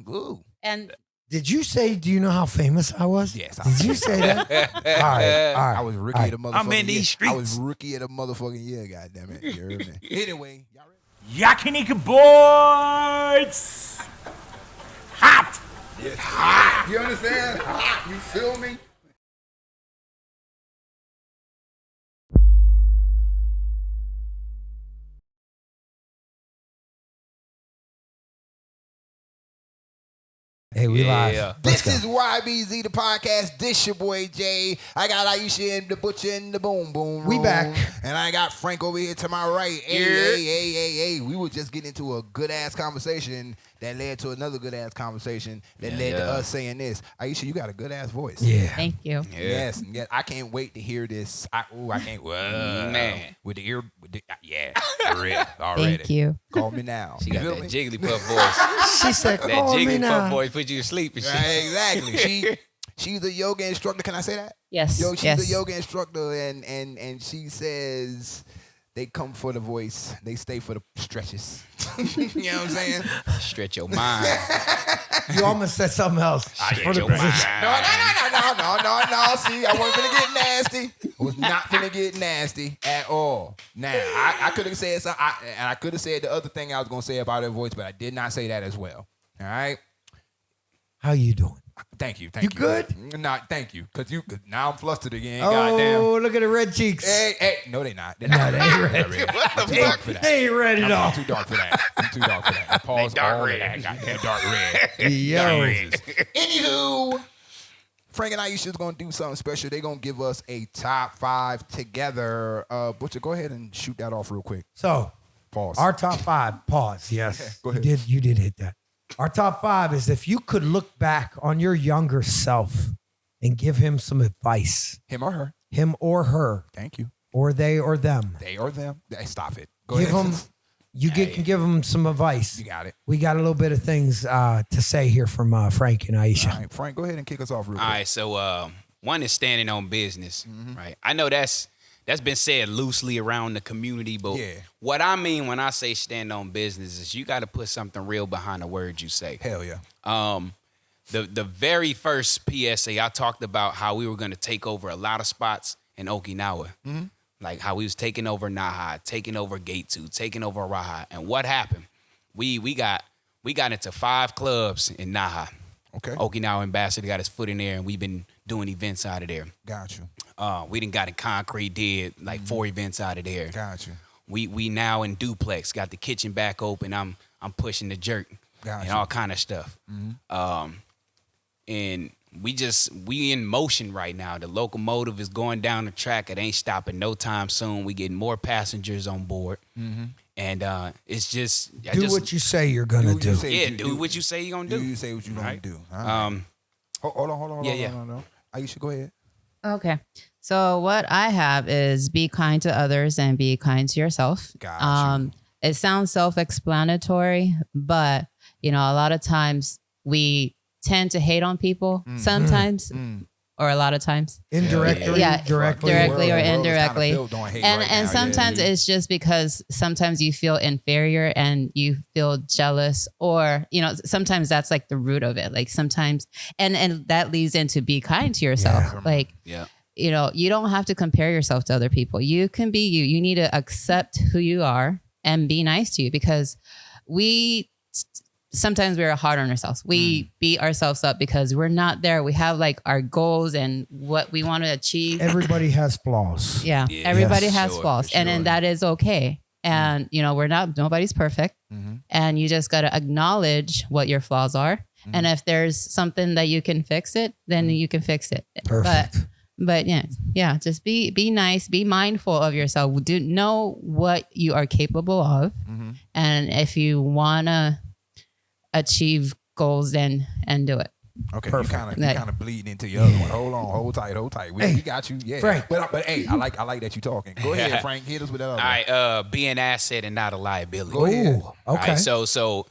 Ooh. And did you say, do you know how famous I was? Yes. Did you say that? All right. I was rookie of the motherfucking I'm in these year. streets. I was rookie of the motherfucking year, goddammit. You heard me? Anyway, y'all ready? Yakiniku boys! Hot! It's hot. You understand? Hot. You feel me? Hey, we live. This is YBZ, the podcast. This your boy Jay. I got Aisha and the Butcher and the Boom Boom. We room. back. And I got Frank over here to my right. Hey. We were just getting into a good-ass conversation that led to another good-ass conversation that led to us saying this. Aisha, you got a good-ass voice. Yeah. thank you. Yes. I can't wait to hear this. I can't. Man. With the ear. For real. Already. Thank you. Call me now. She got feel that me? Jigglypuff voice. She said, That call me Jigglypuff now. voice put you to sleep and shit. Right, exactly. She's a yoga instructor. Can I say that? Yes. She's yes. a yoga instructor, and she says they come for the voice, they stay for the stretches. You know what I'm saying? Stretch your mind. You almost said something else. Stretch your mind. No. See, I wasn't finna get nasty. I was not finna get nasty at all. Now, I could have said something, and I could have said the other thing I was gonna say about her voice, but I did not say that as well. All right. How you doing? Thank you. You good? Not thank you, cause now I'm flustered again. Oh, Goddamn. look at the red cheeks. Hey, no, they not. They're No, not. they ain't ready. I'm too dark for that. They ain't ready at all. I'm too dark for that. I paused dark all red. of that. Goddamn dark red. Yo. Anywho, Frank and Aisha's gonna do something special. They're gonna give us a top 5 together. Butcher, go ahead and shoot that off real quick. So, Pause. our top 5, pause, yes. Go ahead. You did hit that. Our top 5 is if you could look back on your younger self and give him some advice, Him or her. him or her, Thank you. or they or them. They or them. Hey, stop it. Go Give ahead. them, can give them some advice. You got it. We got a little bit of things to say here from Frank and Aisha. All right, Frank, go ahead and kick us off real quick. All right, so one is standing on business, right? I know that's been said loosely around the community, but what I mean when I say stand on business is you got to put something real behind the words you say. Hell yeah. The very first PSA, I talked about how we were going to take over a lot of spots in Okinawa. Like how we was taking over Naha, taking over Gate 2, taking over Raha. And what happened? We got into 5 clubs in Naha. Okay. Okinawa Ambassador got his foot in there, and we've been doing events out of there. Got you. We done got in Concrete, did like 4 events out of there. Got you. We now in Duplex, got the kitchen back open. I'm pushing the jerk Got and you. all kind of stuff. And we in motion right now. The locomotive is going down the track. It ain't stopping no time soon. We getting more passengers on board. And it's just Do what you say you're gonna do. do what you say you're gonna do. Do you say what you're gonna Right. do? All right. Hold on. Hold on. Aisha, go ahead. Okay. So what I have is be kind to others and be kind to yourself. Got you. It sounds self-explanatory, but a lot of times we tend to hate on people sometimes or a lot of times. Indirectly, Yeah. directly. Directly or The world is kinda indirectly. built on hate And right and now. sometimes Yeah. it's just because sometimes you feel inferior and you feel jealous, or sometimes that's like the root of it. Like sometimes and that leads into be kind to yourself. Yeah. Like Yeah. you don't have to compare yourself to other people. You can be you. You need to accept who you are and be nice to you, because sometimes we're hard on ourselves. We beat ourselves up because we're not there. We have like our goals and what we want to achieve. Everybody has flaws. Yeah, Yeah, everybody yes, has sure, flaws, for and sure. that is okay. And nobody's perfect, and you just got to acknowledge what your flaws are. And if there's something that you can fix it, then you can fix it. Perfect. But yeah, just be nice, be mindful of yourself. Do know what you are capable of, and if you wanna achieve goals, then do it. Okay, Perfect. you kind of bleeding into your other one. Hold on, hold tight. We got you. Yeah, Frank. But hey, I like that you talking. Go ahead, Frank. Hit us with that other. All right, be an asset and not a liability. Go ahead. Ooh, okay. Right, so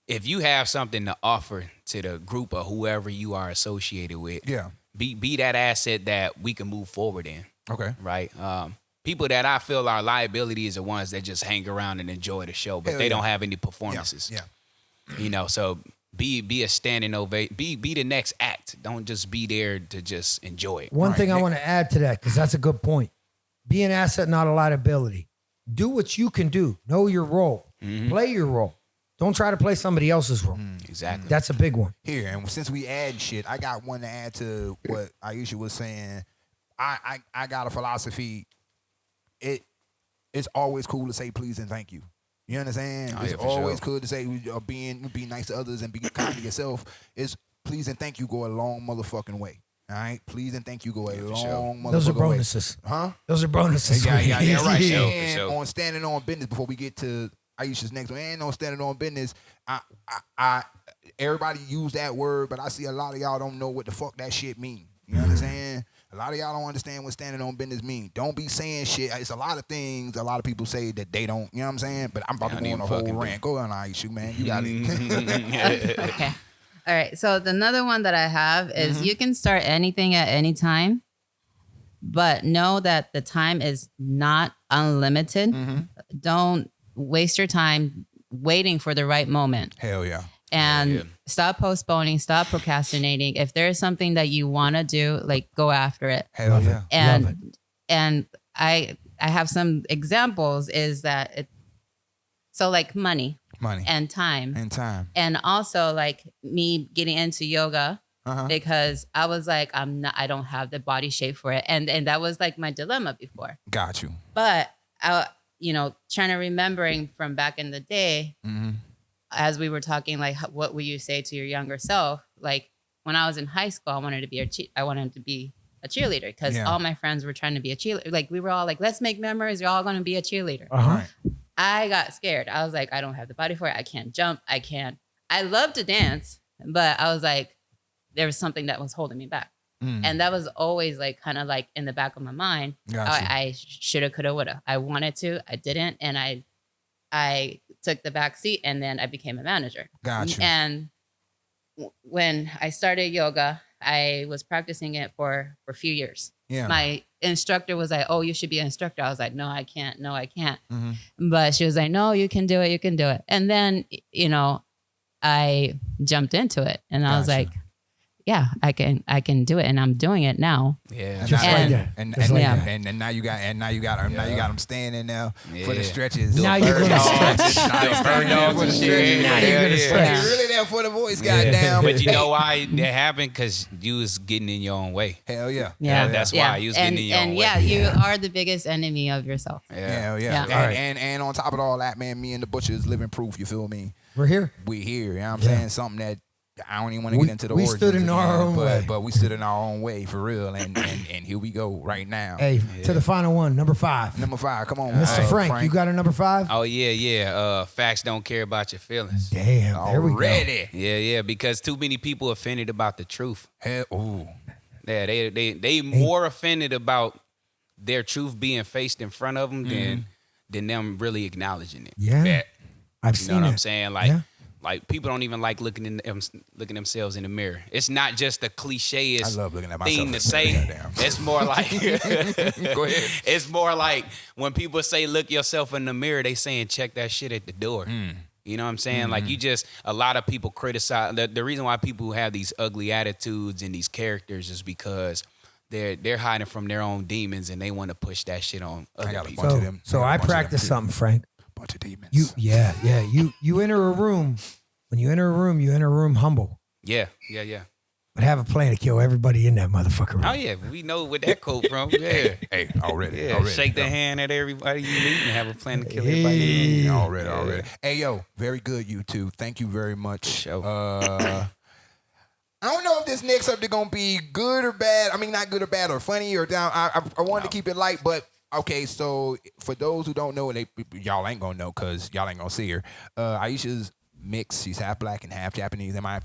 if you have something to offer to the group or whoever you are associated with, Yeah. be that asset that we can move forward in. Okay. Right. People that I feel are liabilities are ones that just hang around and enjoy the show, but Hell they yeah. don't have any performances. Yeah. So be a standing ovation. Be the next act. Don't just be there to just enjoy it. One thing I want to add to that, because that's a good point. Be an asset, not a liability. Do what you can do. Know your role. Play your role. Don't try to play somebody else's role. Exactly. That's a big one. Here, and since we add shit, I got one to add to what Aisha was saying. I got a philosophy. It's always cool to say please and thank you. You understand? Oh, It's yeah, for always sure. cool to say be nice to others and be kind to yourself. It's please and thank you go a long motherfucking way. All right? Please and thank you go a long motherfucking way. Those are bonuses. Huh? Those are bonuses. Yeah, right. For sure, for And sure. on standing on business, before we get to Aisha's next one, and on standing on business, I everybody use that word, but I see a lot of y'all don't know what the fuck that shit mean. You understand? A lot of y'all don't understand what standing on business mean. Don't be saying shit. It's a lot of things a lot of people say that they don't. You know what I'm saying? But I'm about to go on a whole rant. Go on, Aisha, man. You got it. Okay. All right. So another one that I have is you can start anything at any time, but know that the time is not unlimited. Don't waste your time waiting for the right moment. Hell yeah. And stop postponing, stop procrastinating. If there's something that you want to do, like go after it. Hell Love yeah. it. And I have some examples is that so like money and time. And time. And also like me getting into yoga because I was like, I don't have the body shape for it. And that was like my dilemma before. Got you. But trying to remembering from back in the day, as we were talking, like, what would you say to your younger self? Like when I was in high school, I wanted to be a cheerleader because all my friends were trying to be a cheerleader. Like we were all like, let's make memories. You're all going to be a cheerleader. Right. I got scared. I was like, I don't have the body for it. I can't jump. I love to dance, but I was like, there was something that was holding me back. And that was always like kind of like in the back of my mind. Gotcha. I shoulda, coulda, woulda. I wanted to, I didn't, and I took the back seat, and then I became a manager. Gotcha. And when I started yoga, I was practicing it for a few years. Yeah. My instructor was like, "Oh, you should be an instructor." I was like, "No, I can't. No, I can't." But she was like, "No, you can do it. You can do it." And then, I jumped into it, and I was Gotcha. like, yeah, I can do it, and I'm doing it now. Yeah. Just like that. And Just like that. and now you got them standing there for the stretches. Now you're going to stretch. Now you're going to stretch. You're really there for the voice, goddamn. But you know why that happened? Because you was getting in your own way. Hell yeah. Yeah, that's why you was getting in your own way. Yeah, you are the biggest enemy of yourself. Hell yeah. Yeah. And, All right. and on top of all that, man, me and the Butcher is living proof. You feel me? We're here. We here. You know what I'm saying? Something that I don't even want to get into the we origins stood in again, our own way. But we stood in our own way for real. And here we go right now. Hey, to the final one, number 5. Number 5. Come on, Mr. Frank, you got a number 5? Oh, yeah. Facts don't care about your feelings. Damn, there we go. Already. Yeah, because too many people offended about the truth. Hell, ooh. Yeah, they more offended about their truth being faced in front of them than them really acknowledging it. Yeah, Bet. I've You seen know what it. I'm saying? Like, Yeah. like people don't even like looking themselves in the mirror. It's not just the cliche I love looking at myself thing in to the say. mirror, goddamn. It's more like Go ahead. It's more like when people say look yourself in the mirror, they saying check that shit at the door. You know what I'm saying? Like a lot of people criticize the reason why people have these ugly attitudes and these characters is because they're hiding from their own demons and they want to push that shit on other got a people. bunch of them. So I got a I bunch of them practice too. something, Frank. Bunch of demons. You enter a room. When you enter a room humble, Yeah. but have a plan to kill everybody in that motherfucker room. Oh yeah, we know where that quote from. Yeah. Hey, already. Yeah, already. shake the hand at everybody you meet and have a plan to kill everybody. Hey. You meet. Already. Hey, yo, very good, you two. Thank you very much. Sure. I don't know if this next subject gonna be good or bad. I mean, not good or bad or funny or down. I wanted to keep it light, but okay. So for those who don't know, and y'all ain't gonna know because y'all ain't gonna see her. Aisha's mixed. She's half black and half Japanese. Am I?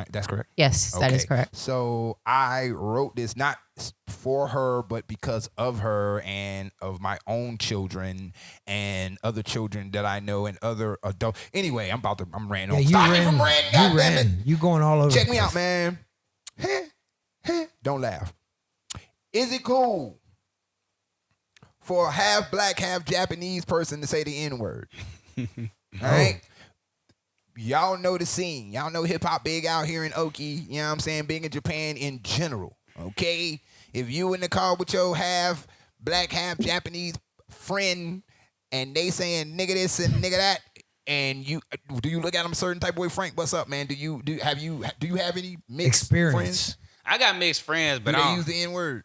That's correct. Yes, that is correct. So I wrote this not for her, but because of her and of my own children and other children that I know and other adults. Anyway, I'm ranting Yeah, on. you Stop me ran. from ranting, You goddammit. ran. You going all over. Check the me place. out, man. Don't laugh. Is it cool for a half black, half Japanese person to say the N-word? All right? y'all know the scene. Y'all know hip hop big out here in Oki. You know what I'm saying? Big in Japan in general. Okay? If you in the car with your half black, half Japanese friend and they saying nigga this and nigga that, and you do you look at them a certain type of way? Frank, what's up, man? Do you have any mixed Experience. friends? I got mixed friends, but Do I they don't, use the N-word?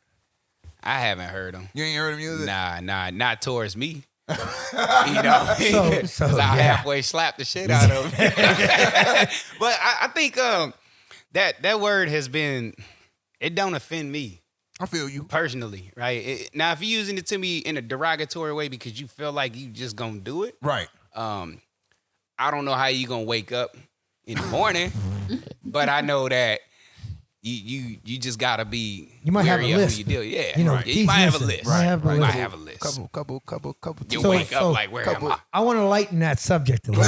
I haven't heard them. You ain't heard them use it? Nah, not towards me. You know, So, 'cause I yeah. halfway slapped the shit out of him. But I think that word has been, it don't offend me I feel you. personally, right? Now, if you're using it to me in a derogatory way because you feel like you just gonna do it, Right. I don't know how you gonna wake up in the morning, but I know that you just gotta be You might have a wary of list. who you deal. Yeah, You know, right. You Keith might have a Nielsen. list. Might have a You might list. have a list. Couple. You So- wake up so- like, where am I? I want to lighten that subject a little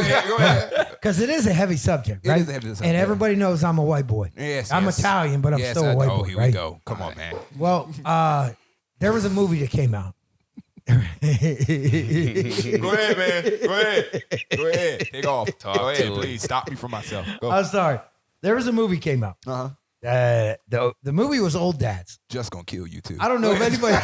bit. Go ahead. Because it is a heavy subject, It right? is a heavy subject. And everybody knows I'm a white boy. Yes, I'm yes. Italian, but I'm Yes, still a white boy, here right? we go. Come on, man. Well, there was a movie that came out. Go ahead, man. Go ahead. Take off. Talk Go ahead, to it. please. Stop me from myself. Go. I'm sorry. There was a movie came out. Uh-huh. The movie was Old Dads. Just gonna kill you too. I don't know if anybody.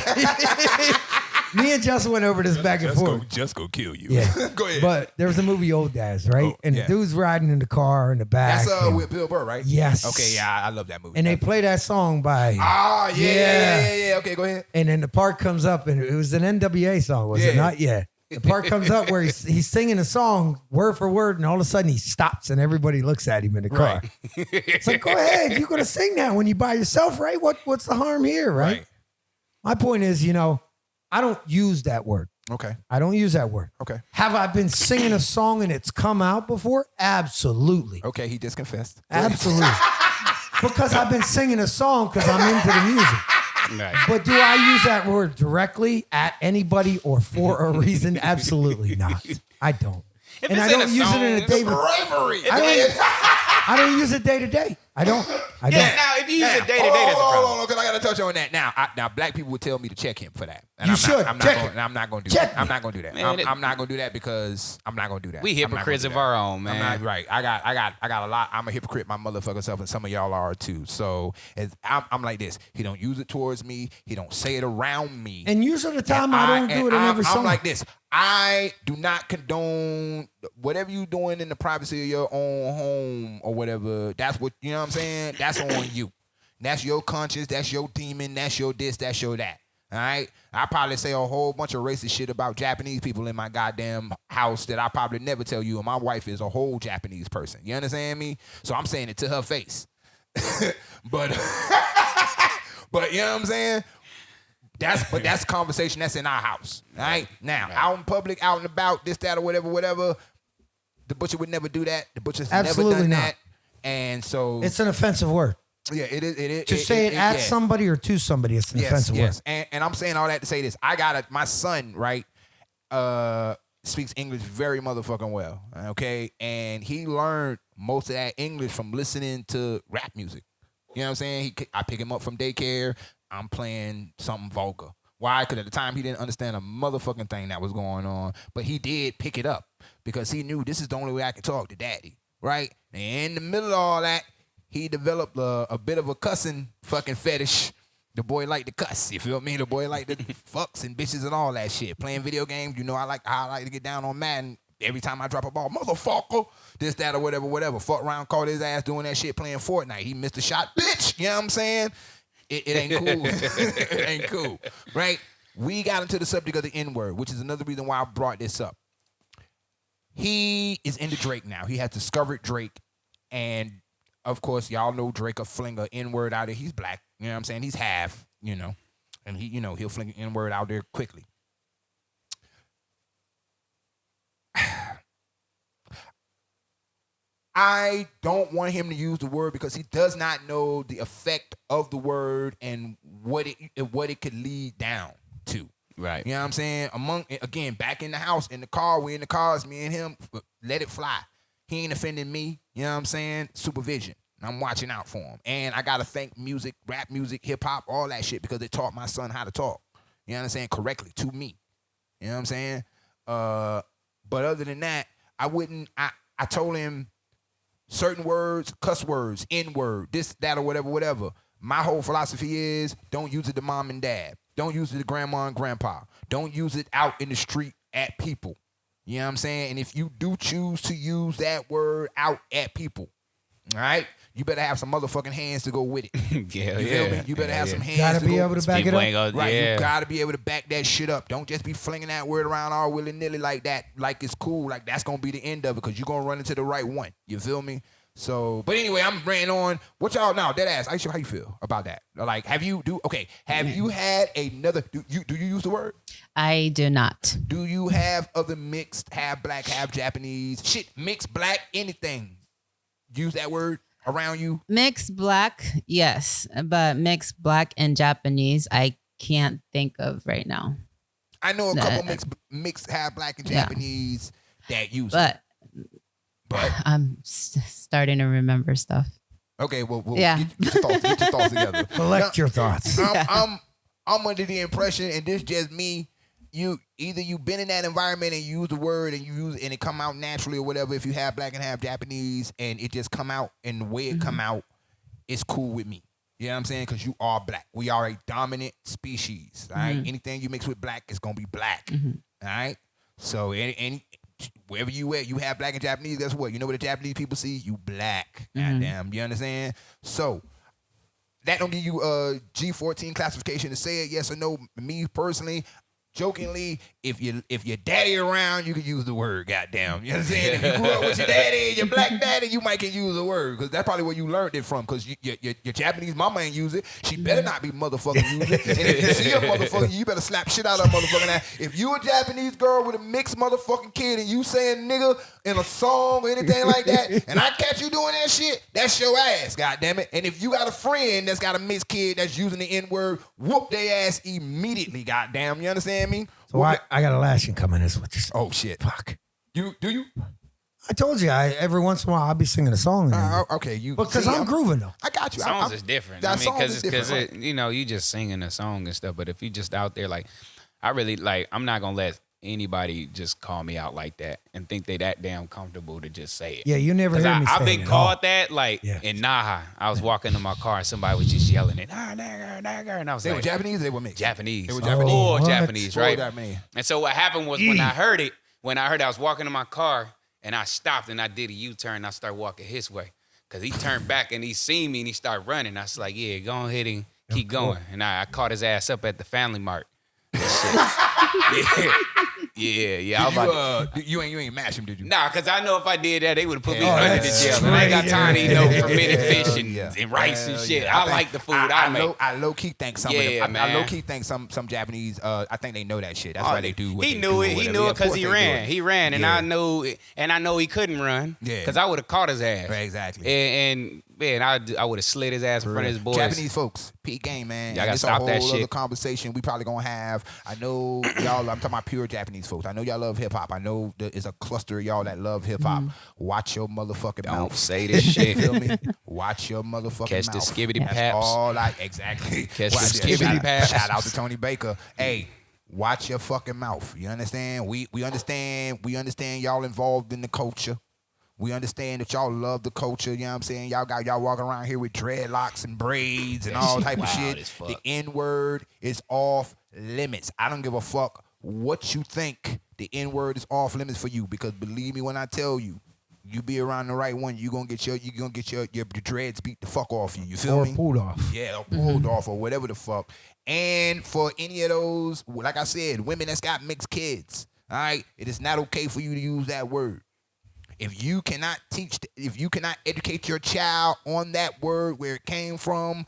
Me and Justin went over this back and forth. Just gonna kill you. Yeah. Go ahead. But there was a movie Old Dads, right? Oh, and yeah. the dude's riding in the car in the back. That's and, with Bill Burr, right? Yes. Okay, yeah, I love that movie. and they play that song by. Ah, yeah. Okay, go ahead. And then the part comes up, and it was an NWA song, was it Yeah. not? Yeah. The part comes up where he's singing a song word for word, and all of a sudden he stops, and everybody looks at him in the car. Right. It's like, go ahead, you're gonna sing that when you by yourself, right? What's the harm here, right? My point is, I don't use that word. Okay. I don't use that word. Okay. Have I been singing a song and it's come out before? Absolutely. Okay, he just confessed. Absolutely. Because I've been singing a song because I'm into the music. Right. But do I use that word directly at anybody or for a reason? Absolutely not. I don't. If And it's I in don't a use it song, in a it's day. Bravery. I don't use it day to day. I don't. Yeah, now if you use it day to day, that's a problem. Hold on, because I got to touch on that. Now, black people would tell me to check him for that. And You I'm should. Not, I'm Check not it. going, I'm not going to do Check that. me. I'm not going to do that. Man, I'm not going to do that because I'm not going to do that. We I'm not gonna hypocrites do of that. our own, man. I'm not right. I got a lot. I'm a hypocrite my motherfucking self, and some of y'all are too. So I'm like this. He don't use it towards me. He don't say it around me. And usually the time And I don't do it in every I'm song. like this. I do not condone whatever you doing in the privacy of your own home or whatever. That's what, you know what I'm saying? That's on you. That's your conscience. That's your demon. That's your this. That's your that. All right? I probably say a whole bunch of racist shit about Japanese people in my goddamn house that I probably never tell you. And my wife is a whole Japanese person. You understand me? So I'm saying it to her face. But you know what I'm saying? That's a conversation that's in our house. All right? Now, out in public, out and about, this, that, or whatever, the butcher would never do that. The butcher's Absolutely never done not. that. And so It's an offensive word. yeah, it is. To say it at yeah. somebody or to somebody, it's an offensive word. And I'm saying all that to say this. My son, right, speaks English very motherfucking well. Okay. And he learned most of that English from listening to rap music. You know what I'm saying? I pick him up from daycare. I'm playing something vulgar. Why? Because at the time he didn't understand a motherfucking thing that was going on. But he did pick it up because he knew this is the only way I can talk to daddy. Right? And in the middle of all that, he developed a bit of a cussing fucking fetish. The boy liked to cuss. You feel me? The boy liked to fucks and bitches and all that shit. Playing video games, I like to get down on Madden. Every time I drop a ball, motherfucker, this, that, or whatever. Fuck around, caught his ass doing that shit, playing Fortnite. He missed a shot, bitch. You know what I'm saying? It ain't cool. It ain't cool, right? We got into the subject of the N-word, which is another reason why I brought this up. He is into Drake now. He has discovered Drake, and of course, y'all know Drake will fling a N-word out there. He's black, you know what I'm saying? He's half, and he, he'll fling an N-word out there quickly. I don't want him to use the word because he does not know the effect of the word and what it could lead down to. Right. You know what I'm saying? Again, back in the house, in the car, we in the cars, me and him, let it fly. He ain't offending me. You know what I'm saying? Supervision. I'm watching out for him. And I got to thank music, rap music, hip hop, all that shit because they taught my son how to talk. You know what I'm saying? Correctly to me. You know what I'm saying? But other than that, I I told him certain words, cuss words, N-word, this, that, or whatever. My whole philosophy is don't use it to mom and dad. Don't use it to grandma and grandpa. Don't use it out in the street at people. You know what I'm saying? And if you do choose to use that word out at people, all right, you better have some motherfucking hands to go with it. Yeah, You feel me? You better have some hands Gotta to be go. able to back it up. Right, yeah. you gotta be able to back that shit up. Don't just be flinging that word around all willy-nilly like that, like it's cool, like that's gonna be the end of it, because you're gonna run into the right one. You feel me? So, but anyway, I'm ranting on. What y'all now? Dead ass. Aisha, how you feel about that? Like, have you had another? Do you use the word? I do not. Do you have other mixed, half black, half Japanese shit, mixed black, anything? Use that word around you? Mixed black, yes, but mixed black and Japanese, I can't think of right now. I know a couple mixed half black and Japanese that use But I'm starting to remember stuff. Okay, well Yeah. get your thoughts together. Collect your thoughts. I'm under the impression, and this just me, you've been in that environment and you use the word and and it come out naturally or whatever. If you have black and have Japanese and it just come out, and the way it come out, it's cool with me. You know what I'm saying? Because you are black. We are a dominant species. All right. Anything you mix with black is gonna be black. All right. So any wherever you at, you have black and Japanese. Guess what? You know what the Japanese people see? You black. Goddamn. You understand? So that don't give you a G14 classification to say it yes or no. Me personally, jokingly, if your daddy around, you can use the word. Goddamn. You know what I'm saying? If you grew up with your daddy and your black daddy, you might can use the word, because that's probably where you learned it from. Because your Japanese mama ain't use it. She better not be motherfucking use it. And if you see a motherfucker, you better slap shit out of her motherfucking ass. If you a Japanese girl with a mixed motherfucking kid and you saying nigga in a song or anything like that, and I catch you doing that shit, that's your ass, goddammit. And if you got a friend that's got a mixed kid that's using the N-word, whoop their ass immediately, goddamn. You understand me? So I got a lashing coming. Is what you're saying. Oh shit! Fuck. Do you? I told you. Every once in a while I'll be singing a song. Okay, you. Because I'm grooving though. I got you. Songs is different. I mean, because you just singing a song and stuff. But if you just out there, like, I really like. I'm not gonna let anybody just call me out like that and think they that damn comfortable to just say it. Yeah, you never hear me say it. I've been called that, like, in Naha. I was walking in my car and somebody was just yelling it, nigger, and I was they like, were Japanese, they were mixed. Japanese. They were Japanese. Or What? Japanese, What right? that mean? And so what happened was when I heard it, I was walking in my car and I stopped and I did a U-turn and I started walking his way. Because he turned back and he seen me and he started running. I was like, yeah, go ahead and keep going. And I caught his ass up at the Family Mart. Yeah. You ain't mash him, did you? Nah, because I know if I did that, they would have put me under the jail. And I ain't got time to eat no fermented fish and rice and shit. I like the food I make. I low key think some of them. I low key think some Japanese. I think they know that shit. That's why they do. What He they knew do it. He knew it because he ran. He ran, and I know he couldn't run. Yeah. Because I would have caught his ass. Right, exactly. And I would have slid his ass in front of his boys. Japanese folks, peak game, man. Y'all gotta stop that It's a whole shit. other conversation we probably gonna have. I know y'all. I'm talking about pure Japanese folks. I know y'all love hip hop. I know there's a cluster of y'all that love hip hop. Watch your motherfucking Don't mouth. say this shit. Feel me? Watch your motherfucking Catch mouth. the skibbity That's paps. all exactly. Catch the Watch that. skibbity paps. Shout out to Tony Baker. Hey. Watch your fucking mouth. You understand? We understand. We understand y'all involved in the culture. We understand that y'all love the culture. You know what I'm saying? Y'all walking around here with dreadlocks and braids and all type of shit. The N-word is off limits. I don't give a fuck what you think. The N-word is off limits for you, because believe me when I tell you, you be around the right one, you gonna get your dreads beat the fuck off you. You feel me? Or pulled off. Yeah, or pulled off or whatever the fuck. And for any of those, like I said, women that's got mixed kids, all right, it is not okay for you to use that word. If you cannot educate your child on that word, where it came from,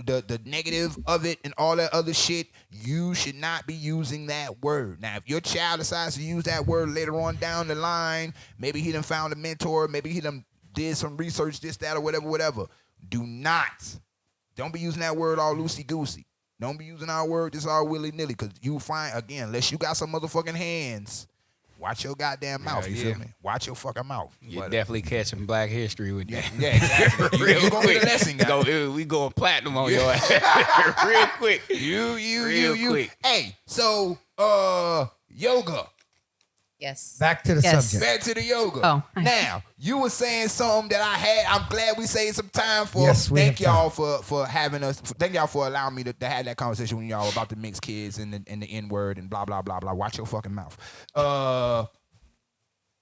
the negative of it and all that other shit, you should not be using that word. Now, if your child decides to use that word later on down the line, maybe he done found a mentor, maybe he done did some research, this, that, or whatever. Don't be using that word all loosey-goosey. Don't be using our word just all willy-nilly, because you find, again, unless you got some motherfucking hands, watch your goddamn mouth. You feel me? Watch your fucking mouth. You're definitely catching Black History with that. Yeah, exactly. Real Gonna quick. be the lesson, guy. We going platinum on your ass. Real quick. You. Quick. Hey, so yoga. Yes. Back to the Yes. subject. Back to the yoga. Oh. Now, you were saying something that I had. I'm glad we saved some time for. Yes, we Thank have y'all for having us. Thank y'all for allowing me to have that conversation with y'all about the mixed kids and the N-word and blah, blah, blah, blah. Watch your fucking mouth.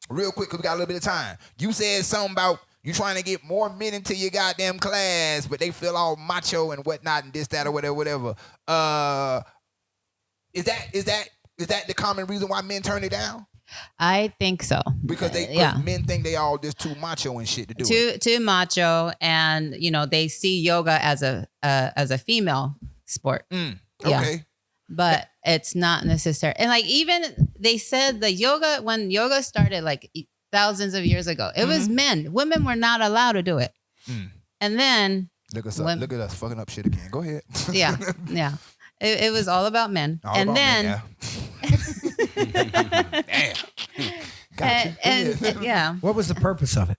Real quick, because we got a little bit of time. You said something about you trying to get more men into your goddamn class, but they feel all macho and whatnot and this, that, or whatever. Is that the common reason why men turn it down? I think so. Because men think they all just too macho and shit to do it. Too macho, and they see yoga as a female sport. Okay. Yeah. But it's not necessary. And like even they said when yoga started like thousands of years ago, it was men. Women were not allowed to do it. And then look at us fucking up shit again. Go ahead. Yeah. It was all about men. Damn. Yeah. What was the purpose of it?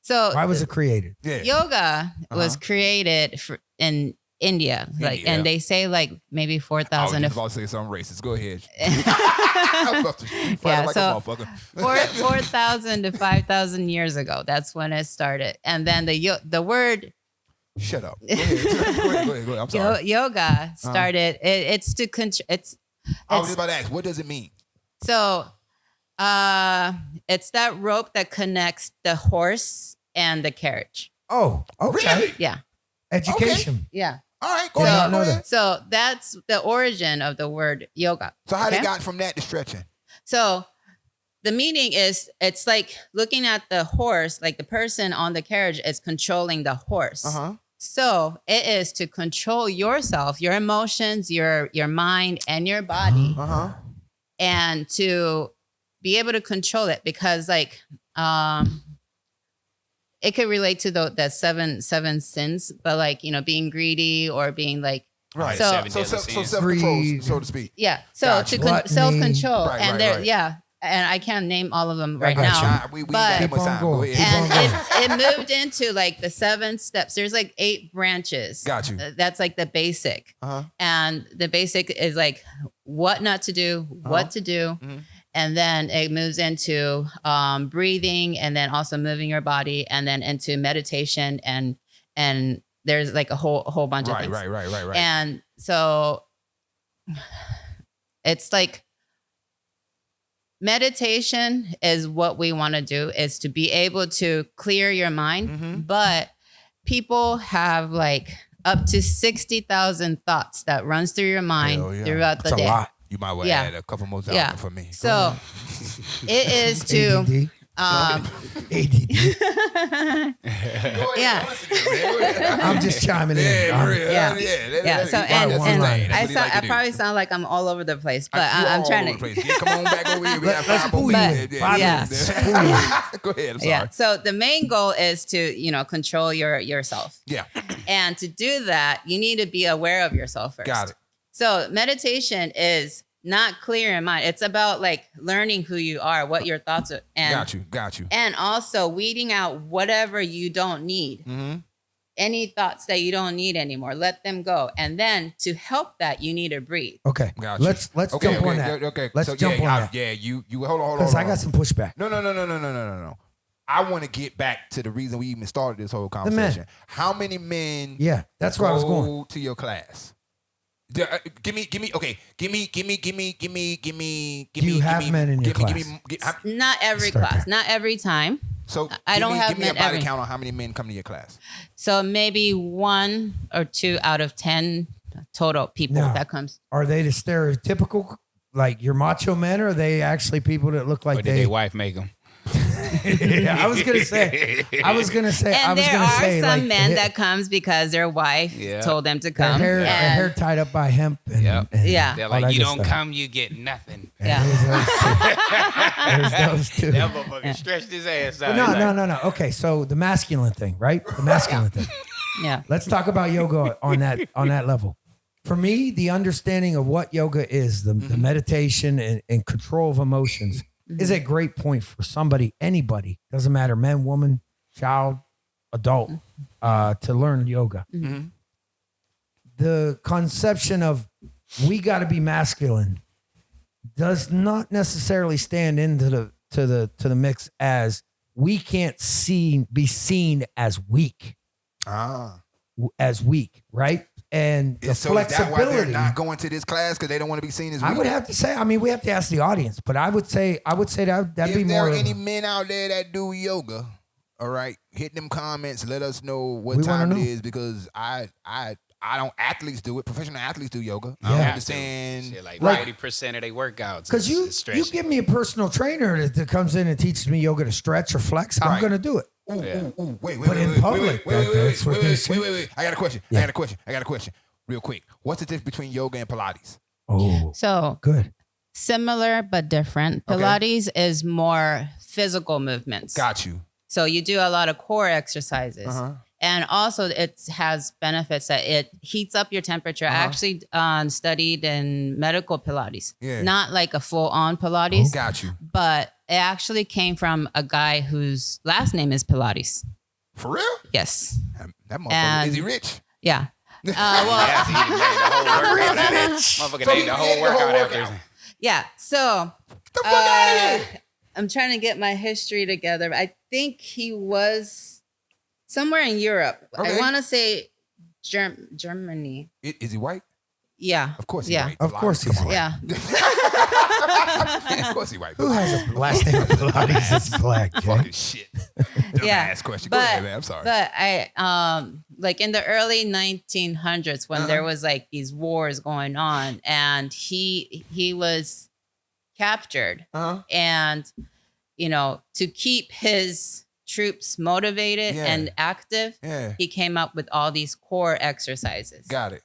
So why was it created? Yeah. Yoga was created in India, and they say like maybe 4,000. I was just about to say something racist. Go ahead. So 4,000 to 5,000 years ago. That's when it started, and then the word. Shut up. Go ahead. I'm sorry. Yoga started. It's to control. I was just about to ask, what does it mean? So, it's that rope that connects the horse and the carriage. Oh, okay. Really? Yeah. Education. Okay. Yeah. All right, go ahead. So that's the origin of the word yoga. So how they got from that to stretching? So the meaning is it's like looking at the horse, like the person on the carriage is controlling the horse. So it is to control yourself, your emotions, your mind, and your body, and to be able to control it because like it could relate to the seven sins, but like being greedy or being like right. So self-control, so to speak. Yeah. So Gotcha. self-control, Right, and right. And I can't name all of them right Gotcha. now. We but keep on going. And it moved into like the 7 steps. There's like 8 branches. Got you. That's like the basic. And the basic is like what not to do, what to do. And then it moves into breathing, and then also moving your body, and then into meditation, and there's like a whole bunch of things. Right. And so it's like meditation is what we want to do, is to be able to clear your mind. But people have like up to 60,000 thoughts that runs through your mind throughout the day. That's a lot. You might want to add a couple more down for me. So it is to ADD. Yeah. I'm just chiming in. Yeah. So and I probably sound like I'm all over the place, but I'm trying to. Come on back over here. We have Let's 5 pull more you minutes. in. Go ahead. I'm sorry. Yeah. So the main goal is to control yourself. Yeah. And to do that, you need to be aware of yourself first. Got it. So meditation is not clear in mind. It's about like learning who you are, what your thoughts are. And Got you. And also weeding out whatever you don't need. Any thoughts that you don't need anymore, let them go. And then to help that, you need to breathe. Okay. Got you. Let's jump on that. Okay. Let's jump on that. Yeah, you hold on. Because I got some pushback. No. I want to get back to the reason we even started this whole conversation. How many men that's where I was going. go to your class? Give me. Okay, give me. Do you have men in your class? Not every class, not every time. So I don't have give me men a body every. count on how many men come to your class. So maybe 1 or 2 out of 10 total people that comes. Are they the stereotypical, like your macho men, or are they actually people that look like Or did their wife make them? I was gonna say. And there are some men that comes because their wife told them to come. Their hair tied up by hemp. And They're like, you don't come, you get nothing. There's those two. That motherfucker stretched his ass out. No. Okay, so the masculine thing, right? The masculine thing. Yeah. Let's talk about yoga on that level. For me, the understanding of what yoga is, the meditation and control of emotions, is a great point for somebody, anybody, doesn't matter, man, woman, child, adult, to learn yoga. The conception of we got to be masculine does not necessarily stand into the mix as we can't be seen as weak. As weak, right? And the so flexibility. Is that why they're not going to this class because they don't want to be seen as weak? I would have to say. I mean, we have to ask the audience, but I would say that'd be more. If there are any men out there that do yoga, all right, hit them comments. Let us know what time it is because I don't. Athletes do it. Professional athletes do yoga. Yeah. I don't understand. Shit, like 40% of their workouts. Because you give me a personal trainer that comes in and teaches me yoga to stretch or flex, I'm going to do it. Wait. But in public, that's what they say. Wait. I got a question. Yeah. I got a question. Real quick. What's the difference between yoga and Pilates? Oh, So good. similar but different. Pilates is more physical movements. Got you. So you do a lot of core exercises. And also it has benefits that it heats up your temperature. I actually studied in medical Pilates. Yeah. Not like a full-on Pilates. Got you. But it actually came from a guy whose last name is Pilates. For real? Yes. That motherfucker, And- is he rich? Yeah. Well, Yeah, he motherfucker named the whole workout after. yeah. So The fuck out of here. I'm trying to get my history together. I think he was somewhere in Europe. Okay. I want to say Germany. Is he white? Yeah. Of course he's Yeah. white. Of course he's white. Yeah. Of course he's white. Who has a last name of Pilates that's black? Jay? Fucking shit. Yeah. Dumbass question. Go ahead, man. I'm sorry. But I like in the early 1900s when there was like these wars going on and he was captured and to keep his troops motivated and active, he came up with all these core exercises. Got it.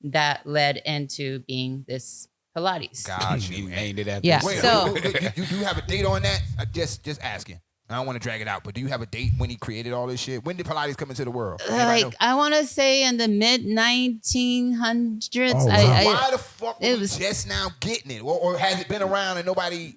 That led into being this Pilates. Got He you. named it after Yeah. Wait, So- you do have a date on that? Just asking. I don't want to drag it out, but do you have a date when he created all this shit? When did Pilates come into the world? Anybody know? Like I want to say in the mid 1900s. Oh, wow. Why the fuck it was was- just now getting it? Or has it been around and nobody...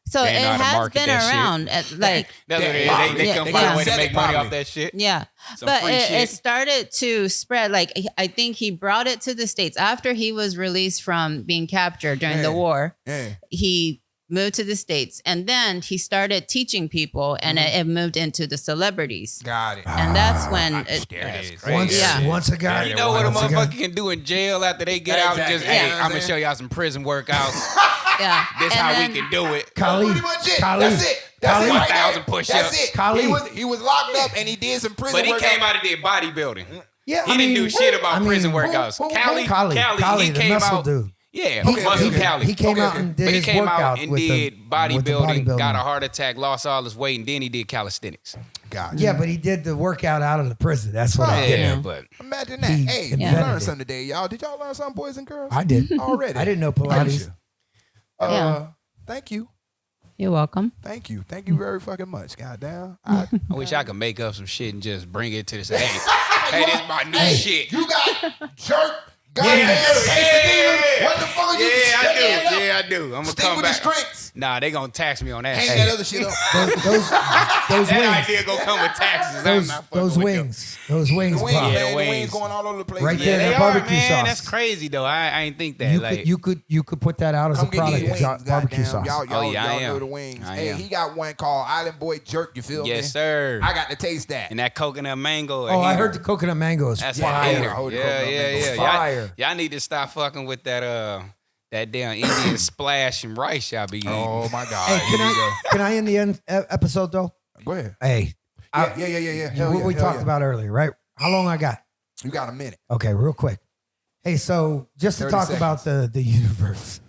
So They it know how to has market been that shit. around. Like That's what Yeah. they come They find a can way to sell make it money probably. off that shit. yeah, Some but free it shit. started to spread. Like I think he brought it to the States after he was released from being captured during the war. Yeah. He moved to the States and then he started teaching people and it moved into the celebrities. Got it. And that's when There it, it is. crazy. Yeah. Once a guy. You know what a once a guy- motherfucker can do in jail after they get out and just, Exactly. hey, You know what I'm I'm going to show saying? y'all some prison workouts. yeah. This And how then- we can do it. Khalid, Pretty much it. Khalid, That's it. That's it. 1,000 push-ups. That's it. Khalid. He was locked up and he did some prison But he work. came out and did bodybuilding. Yeah, He didn't do shit about prison workouts. Khalid, he the came muscle out. dude. Yeah, Okay, Muscle okay. Cali. He came Okay, out okay. and did But he his came workout out and with did the bodybuilding, got a heart attack, lost all his weight, and then he did calisthenics. God. Yeah, but he did the workout out of the prison. That's what I Yeah, did. but Imagine that. He Hey, we invented learned it. something today, y'all. Did y'all learn something, boys and girls? I did. Already. I didn't know Pilates. Yeah. Thank you. You're welcome. Thank you. Thank you very fucking much. Goddamn. I I wish I could make up some shit and just bring it to the hey, hey, this is my new shit. You got jerk. Goddamn. Yeah. What the fuck are you? Yeah, I do. I'm gonna Stick come with the back. strengths. Nah, they gonna tax me on that Hang shit. that other shit up. Those That idea wings. gonna come with taxes. I'm Those, not fucking those with them. wings. Those wings. The wings, pop. Yeah, man. The wings wings. going all over the place. Right man. there. Yeah, that they barbecue are, man. sauce. That's crazy though. I ain't think that. Like, You could put that out as Come a get product. these wings, Barbecue goddamn. sauce. Y'all, Oh, yeah, I y'all know am. the wings. I Hey, am. he got one called Island Boy Jerk. You feel me? yes, sir. I got to taste that. And that coconut mango. Oh, I heater. heard the coconut mango is That's fire. fire. Oh, the Yeah, coconut yeah, mango. yeah. Fire. Y'all need to stop fucking with that damn Indian splash and rice y'all be eating. Oh my God. Hey, Here we go. can I end the episode though? Go ahead. Hey, Yeah. Hell what yeah, we hell talked yeah. about earlier, right? How long I got? You got a minute. Okay, real quick. Hey, so just to 30 talk seconds. about the universe.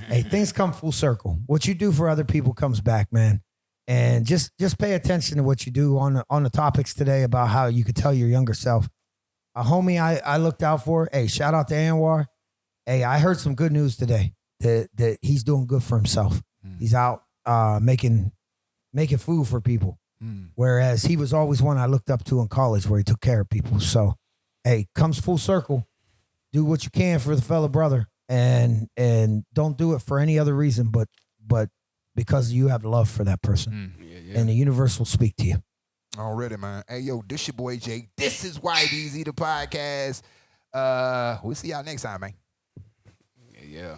Hey, things come full circle. What you do for other people comes back, man. And just pay attention to what you do on the topics today about how you could tell your younger self. A homie I looked out for. Hey, shout out to Anwar. Hey, I heard some good news today that he's doing good for himself. He's out making food for people. Whereas he was always one I looked up to in college where he took care of people. So, hey, comes full circle. Do what you can for the fellow brother and don't do it for any other reason but because you have love for that person. And the universe will speak to you. Already, man. Hey, yo, this your boy Jay. This is White Easy, the podcast. We'll see y'all next time, man. Yeah.